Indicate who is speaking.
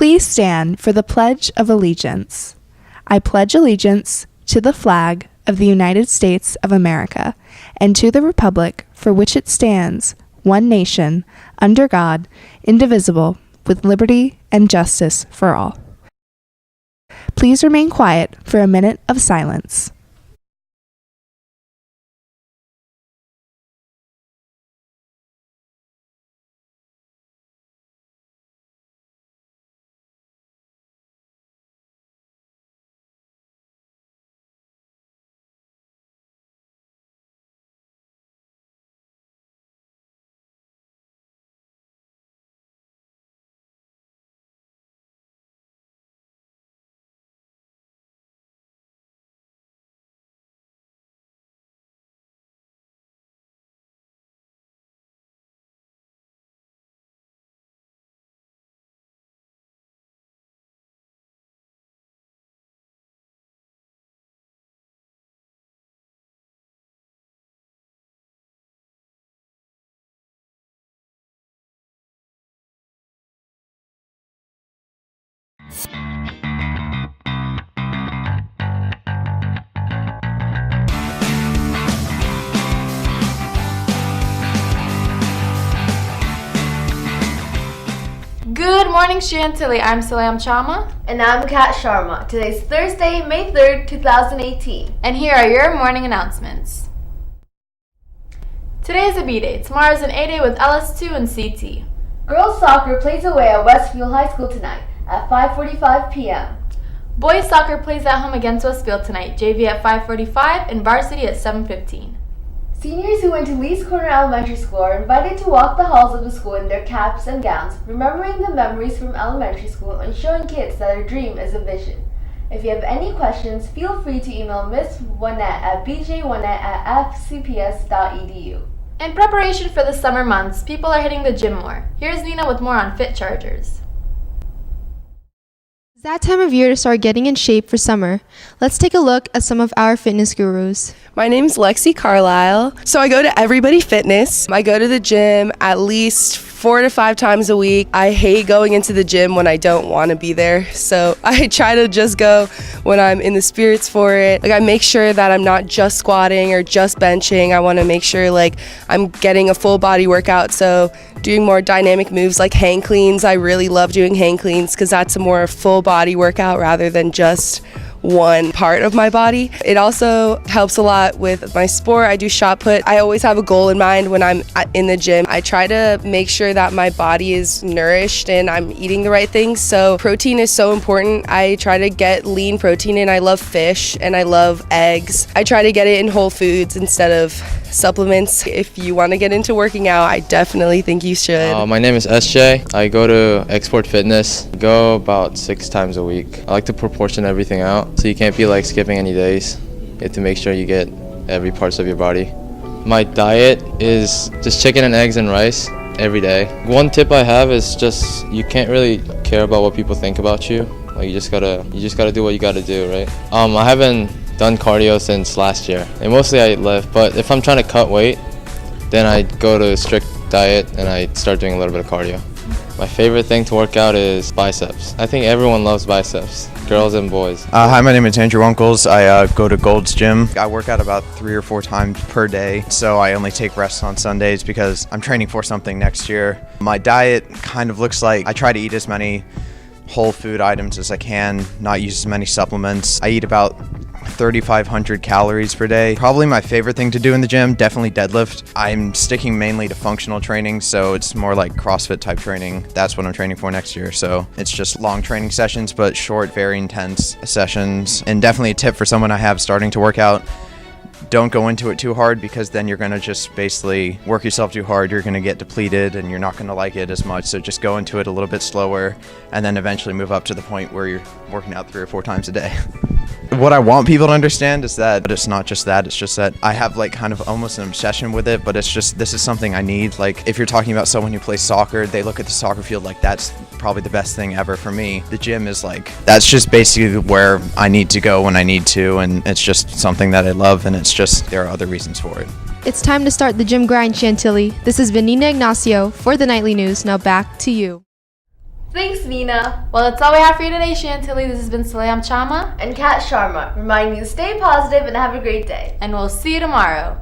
Speaker 1: Please stand for the Pledge of Allegiance. I pledge allegiance to the flag of the United States of America and to the republic for which it stands, one nation, under God, indivisible, with liberty and justice for all. Please remain quiet for a minute of silence.
Speaker 2: Good morning, Chantilly. I'm Salam, Chamaa.
Speaker 3: And I'm Sharma. Today's Thursday, May 3rd, 2018.
Speaker 2: And here are your morning announcements. Today is a B-Day. Tomorrow is an A-Day with LS2 and CT.
Speaker 3: Girls soccer plays away at Westfield High School tonight at 5:45 p.m.
Speaker 2: Boys soccer plays at home against Westfield tonight, JV at 5:45 and varsity at 7:15.
Speaker 3: Seniors who went to Lee's Corner Elementary School are invited to walk the halls of the school in their caps and gowns, remembering the memories from elementary school and showing kids that a dream is a vision. If you have any questions, feel free to email Miss Wanette at bjwanette@fcps.edu.
Speaker 2: In preparation for the summer months, people are hitting the gym more. Here's Nina with more on Fit Chargers.
Speaker 4: It's that time of year to start getting in shape for summer. Let's take a look at some of our fitness gurus.
Speaker 5: My name's Lexi Carlisle. So I go to Everybody Fitness. I go to the gym at least 4 to 5 times a week. I hate going into the gym when I don't want to be there. So I try to just go when I'm in the spirits for it. Like I make sure that I'm not just squatting or just benching. I want to make sure like I'm getting a full body workout. So doing more dynamic moves like hang cleans. I really love doing hang cleans because that's a more full body workout rather than just one part of my body. It also helps a lot with my sport. I do shot put. I always have a goal in mind when I'm in the gym. I try to make sure that my body is nourished and I'm eating the right things. So protein is so important. I try to get lean protein in. I love fish and I love eggs. I try to get it in whole foods instead of supplements. If you want to get into working out, I definitely think you should.
Speaker 6: My name is SJ. I go to Export Fitness. I go about 6 times a week. I like to proportion everything out. So you can't be like skipping any days. You have to make sure you get every parts of your body. My diet is just chicken and eggs and rice every day. One tip I have is just you can't really care about what people think about you. Like you just gotta do what you gotta do, right? I haven't done cardio since last year. And mostly I lift, but if I'm trying to cut weight, then I go to a strict diet and I start doing a little bit of cardio. My favorite thing to work out is biceps. I think everyone loves biceps, girls and boys.
Speaker 7: Hi, my name is Andrew Uncles. I go to Gold's Gym. I work out about 3 or 4 times per day, so I only take rests on Sundays because I'm training for something next year. My diet kind of looks like I try to eat as many whole food items as I can, not use as many supplements. I eat about 3,500 calories per day. Probably my favorite thing to do in the gym, definitely deadlift. I'm sticking mainly to functional training, so it's more like CrossFit type training. That's what I'm training for next year. So it's just long training sessions, but short, very intense sessions. And definitely a tip for someone I have starting to work out, don't go into it too hard because then you're going to just basically work yourself too hard. You're going to get depleted and you're not going to like it as much. So just go into it a little bit slower and then eventually move up to the point where you're working out 3 or 4 times a day. What I want people to understand is that it's not just that, it's just that I have like kind of almost an obsession with it, but it's just, this is something I need. Like if you're talking about someone who plays soccer, they look at the soccer field like that's probably the best thing ever. For me, the gym is like, that's just basically where I need to go when I need to, and it's just something that I love, and it's just, there are other reasons for it.
Speaker 4: It's time to start the gym grind, Chantilly. This is Vanina Ignacio for the Nightly News. Now back to you.
Speaker 3: Thanks, Nina.
Speaker 2: Well, that's all we have for you today, Chantilly. This has been Salam, Chamaa,
Speaker 3: And Kat Sharma, reminding you to stay positive and have a great day.
Speaker 2: and we'll see you tomorrow.